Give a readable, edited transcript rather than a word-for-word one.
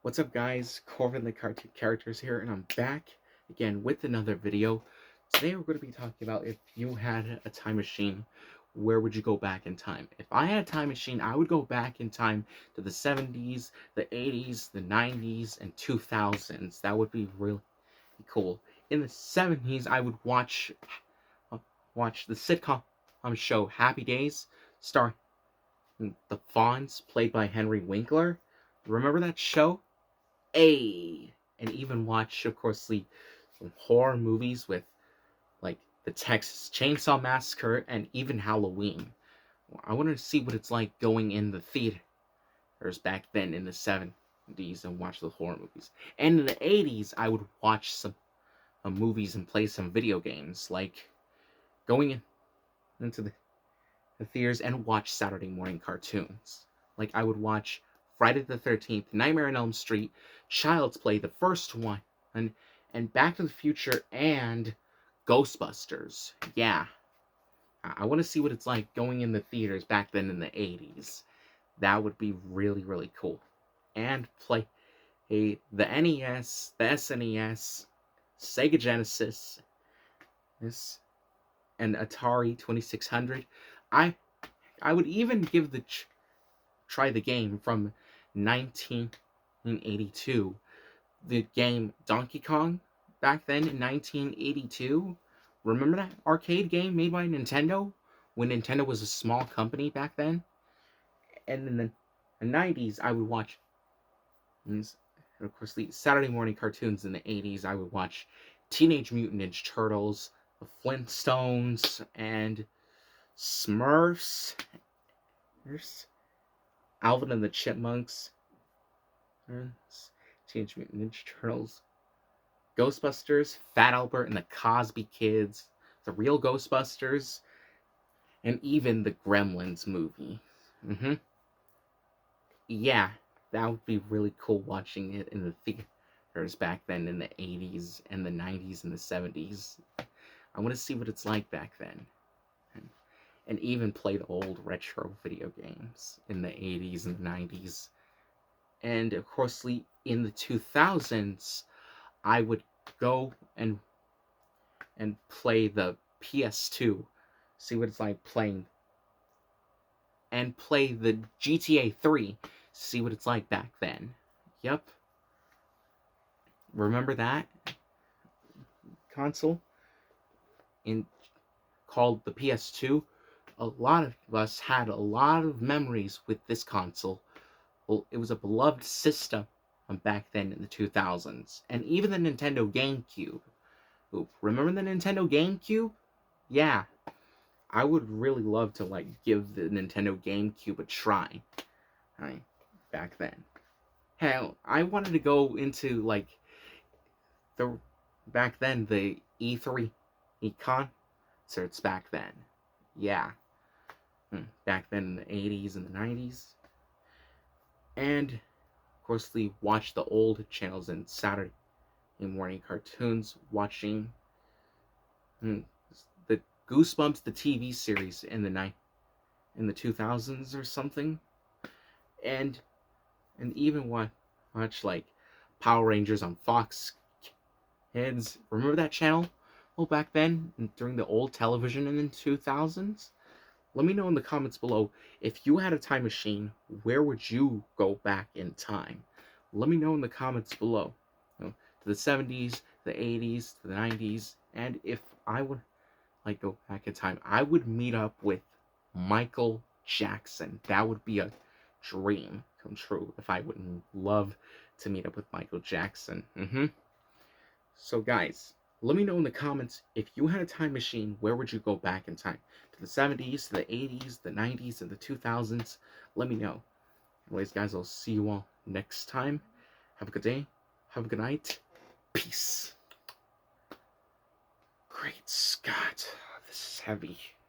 What's up, guys? Corvin the Cartoon Characters here, and I'm back again with another video. Today we're going to be talking about if you had a time machine, where would you go back in time? If I had a time machine, I would go back in time to the 70s, the 80s, the 90s, and 2000s. That would be really cool. In the 70s, I would uh, watch the sitcom show Happy Days, starring the Fonz, played by Henry Winkler. Remember that show? And even watch, of course, some horror movies with like the Texas Chainsaw Massacre and even Halloween. I want to see what it's like going in the theaters back then in the 70s and watch the horror movies. And in the 80s, I would watch some movies and play some video games, like going into the theaters and watch Saturday morning cartoons. Like I would watch Friday the 13th, Nightmare on Elm Street, Child's Play, the first one, and Back to the Future and Ghostbusters. Yeah, I want to see what it's like going in the theaters back then in the 80s. That would be really, really cool. And play the NES, the SNES, Sega Genesis, this, and Atari 2600. I I would even give try the game from 1982. The game Donkey Kong back then in 1982. Remember that arcade game made by Nintendo when Nintendo was a small company back then? And in the 90s, I would watch, and of course, the Saturday morning cartoons in the 80s. I would watch Teenage Mutant Ninja Turtles, the Flintstones, and Smurfs, Alvin and the Chipmunks, Teenage Mutant Ninja Turtles, Ghostbusters, Fat Albert and the Cosby Kids, the real Ghostbusters, and even the Gremlins movie. Yeah, that would be really cool watching it in the theaters back then in the 80s and the 90s and the 70s. I want to see what it's like back then. And even play the old retro video games in the 80s and the 90s. And of course, in the 2000s, I would go and play the PS2, see what it's like playing, and play the GTA 3, see what it's like back then. Yep. Remember that console in called the PS2? A lot of us had a lot of memories with this console. Well, it was a beloved system back then in the 2000s, and even the Nintendo GameCube. Ooh, remember the Nintendo GameCube? Yeah, I would really love to give the Nintendo GameCube a try. Right, back then. Hell, I wanted to go into the back then the E3 concerts back then. Yeah, back then in the 80s and the 90s. And of course, we watched the old channels and Saturday morning cartoons, watching the Goosebumps, the TV series in the 2000s or something, and even watch like Power Rangers on Fox Kids. Remember that channel? Well, back then during the old television in the 2000s. Let me know in the comments below, if you had a time machine, where would you go back in time? Let me know in the comments below. To the 70s, the 80s, to the 90s, and if I would go back in time, I would meet up with Michael Jackson. That would be a dream come true if I would love to meet up with Michael Jackson. So guys, let me know in the comments, if you had a time machine, where would you go back in time? To the 70s, to the 80s, the 90s, and the 2000s? Let me know. Anyways, guys, I'll see you all next time. Have a good day. Have a good night. Peace. Great Scott. This is heavy.